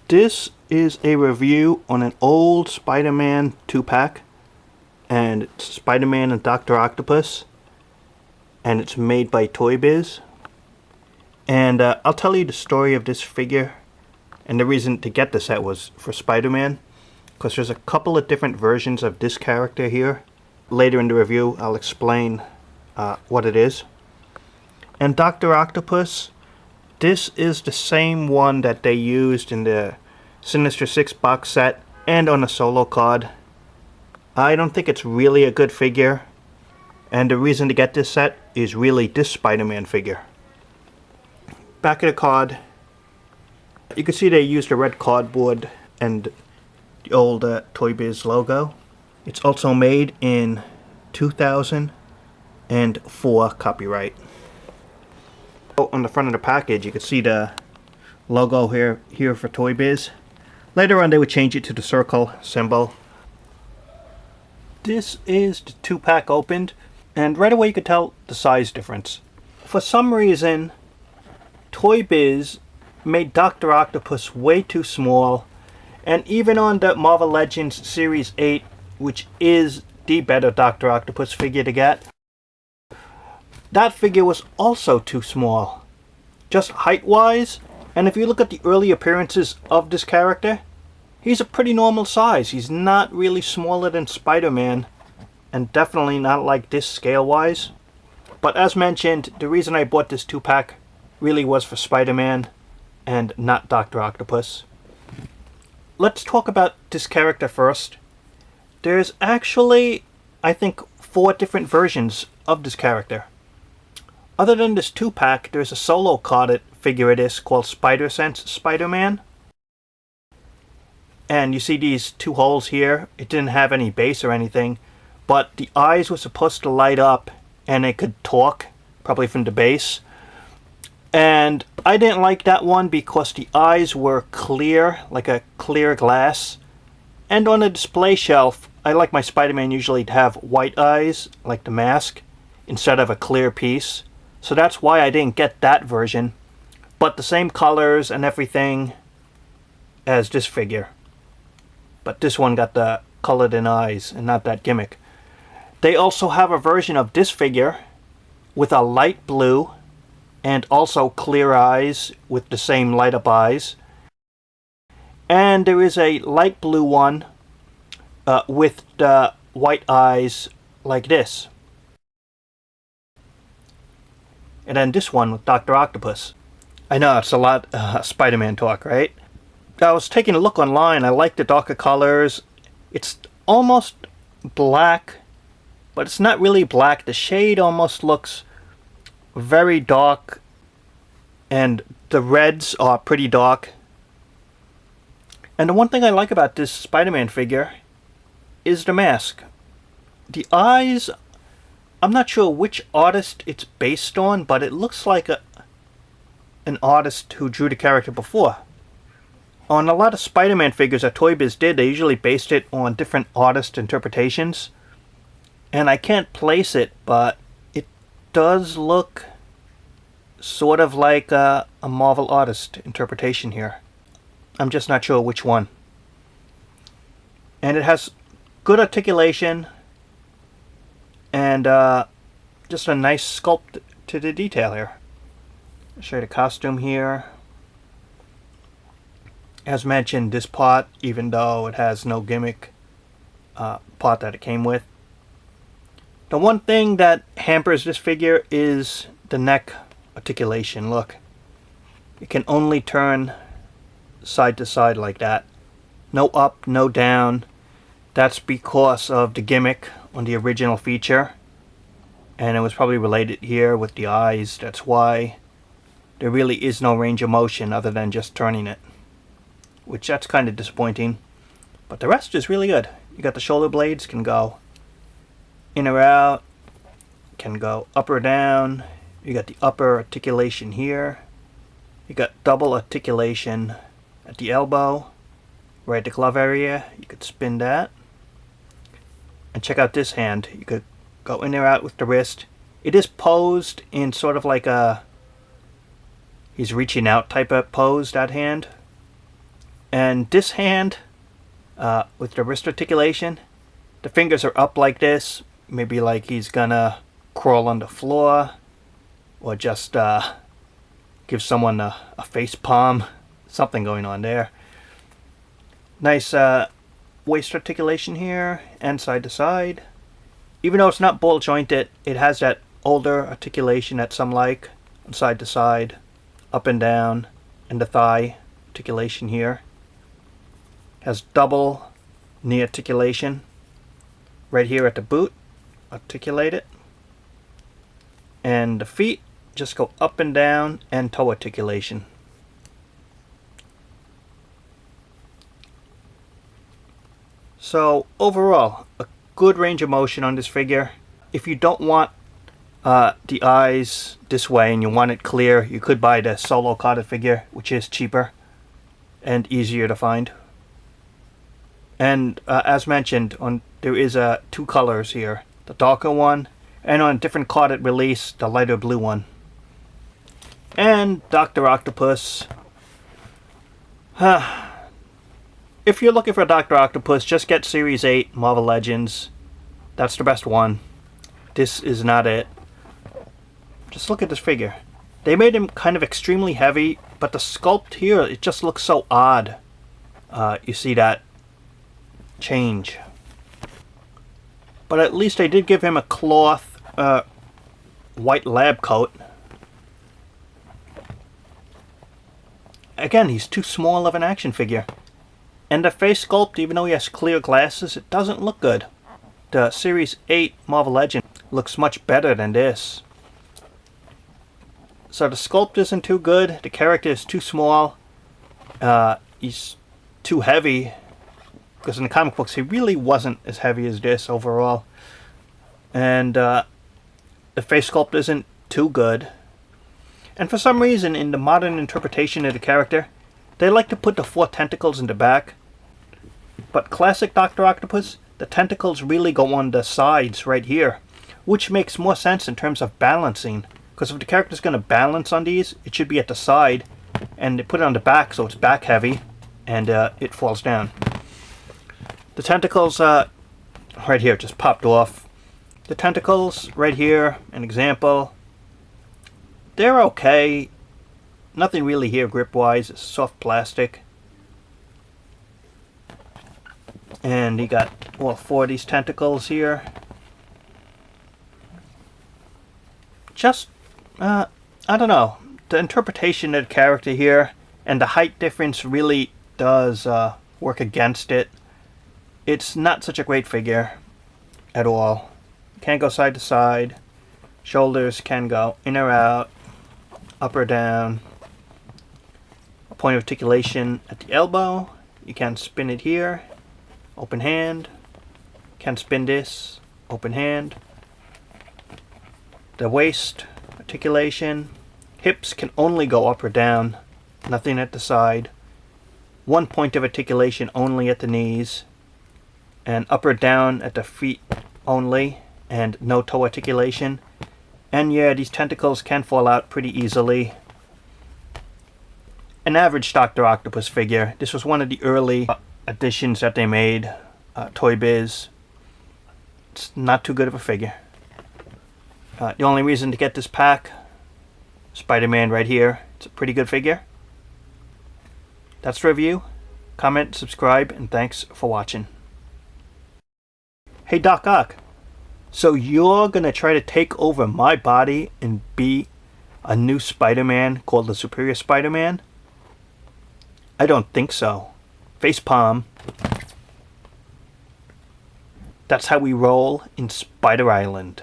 This is a review on an old Spider-Man 2-pack, and it's Spider-Man and Doctor Octopus, and it's made by Toy Biz. And I'll tell you the story of this figure, and the reason to get this set was for Spider-Man, because there's a couple of different versions of this character here. Later in the review, I'll explain what it is. And Doctor Octopus, this is the same one that they used in the Sinister Six box set and on a solo card. I don't think it's really a good figure, and the reason to get this set is really this Spider-Man figure. Back of the card, you can see they used a red cardboard and the old Toy Biz logo. It's also made in 2004 copyright. On the front of the package, you can see the logo here for Toy Biz. Later on, they would change it to the circle symbol. This is the 2-pack opened, and right away you could tell the size difference. For some reason, Toy Biz made Doctor Octopus way too small, and even on the Marvel Legends Series 8, which is the better Doctor Octopus figure to get, that figure was also too small, just height-wise. And if you look at the early appearances of this character, he's a pretty normal size. He's not really smaller than Spider-Man, and definitely not like this scale-wise. But as mentioned, the reason I bought this 2-pack really was for Spider-Man and not Doctor Octopus. Let's talk about this character first. There's actually, I think, 4 different versions of this character. Other than this 2-pack, there's a solo carded figure of this called Spider-Sense Spider-Man. And you see these 2 holes here. It didn't have any base or anything, but the eyes were supposed to light up and it could talk, probably from the base. And I didn't like that one because the eyes were clear, like a clear glass. And on the display shelf, I like my Spider-Man usually to have white eyes, like the mask, instead of a clear piece. So that's why I didn't get that version, but the same colors and everything as this figure. But this one got the colored in eyes and not that gimmick. They also have a version of this figure with a light blue and also clear eyes with the same light up eyes. And there is a light blue one with the white eyes like this. And then this one with Doctor Octopus. I know it's a lot Spider-Man talk, right? I was taking a look online. I like the darker colors. It's almost black, but it's not really black. The shade almost looks very dark, and the reds are pretty dark. And the one thing I like about this Spider-Man figure is the mask. The eyes, I'm not sure which artist it's based on, but it looks like an artist who drew the character before. On a lot of Spider-Man figures that Toy Biz did, they usually based it on different artist interpretations. And I can't place it, but it does look sort of like a Marvel artist interpretation here. I'm just not sure which one. And it has good articulation and just a nice sculpt to the detail here. I'll show you the costume here. As mentioned, this part, even though it has no gimmick part that it came with. The one thing that hampers this figure is the neck articulation. Look, it can only turn side to side like that. No up, no down. That's because of the gimmick on the original feature, and it was probably related here with the eyes. That's why there really is no range of motion other than just turning it, which that's kind of disappointing. But the rest is really good. You got the shoulder blades, can go in or out, can go up or down. You got the upper articulation here. You got double articulation at the elbow, right at the glove area. You could spin that. And check out this hand. You could go in or out with the wrist. It is posed in sort of like a he's reaching out type of pose, that hand. And this hand, with the wrist articulation, the fingers are up like this. Maybe like he's gonna crawl on the floor, or just give someone a face palm. Something going on there. Nice waist articulation here, and side to side. Even though it's not ball jointed, it has that older articulation that some like. Side to side, up and down, and the thigh articulation here. Has double knee articulation. Right here at the boot, articulate it. And the feet just go up and down, and toe articulation. So overall, a good range of motion on this figure. If you don't want the eyes this way and you want it clear, you could buy the solo carded figure, which is cheaper and easier to find. And as mentioned, there is two colors here, the darker one, and on a different carded release, the lighter blue one. And Doctor Octopus. If you're looking for Doctor Octopus, just get Series 8 Marvel Legends. That's the best one. This is not it. Just look at this figure. They made him kind of extremely heavy, but the sculpt here, it just looks so odd. You see that change. But at least they did give him a cloth white lab coat. Again, he's too small of an action figure. And the face sculpt, even though he has clear glasses, it doesn't look good. The Series 8 Marvel Legend looks much better than this. So the sculpt isn't too good, the character is too small, he's too heavy, because in the comic books he really wasn't as heavy as this overall. And the face sculpt isn't too good. And for some reason, in the modern interpretation of the character, they like to put the 4 tentacles in the back. But classic Dr. Octopus, the tentacles really go on the sides right here, which makes more sense in terms of balancing. Because if the character's going to balance on these, it should be at the side, and they put it on the back so it's back heavy, and it falls down. The tentacles right here just popped off. The tentacles right here, an example, they're okay. Nothing really here grip-wise. It's soft plastic. And you got all 4 of these tentacles here. Just, I don't know. The interpretation of the character here and the height difference really does work against it. It's not such a great figure at all. Can't go side to side. Shoulders can go in or out, up or down. A point of articulation at the elbow. You can spin it here. Open hand. Can spin this. Open hand. The waist articulation. Hips can only go up or down. Nothing at the side. 1 point of articulation only at the knees. And up or down at the feet only. And no toe articulation. And yeah, these tentacles can fall out pretty easily. An average Dr. Octopus figure. This was one of the early additions that they made. Toy Biz. It's not too good of a figure. The only reason to get this pack, Spider-Man right here. It's a pretty good figure. That's the review. Comment, subscribe, and thanks for watching. Hey Doc Ock. So you're going to try to take over my body and be a new Spider-Man called the Superior Spider-Man? I don't think so. Facepalm. That's how we roll in Spider Island.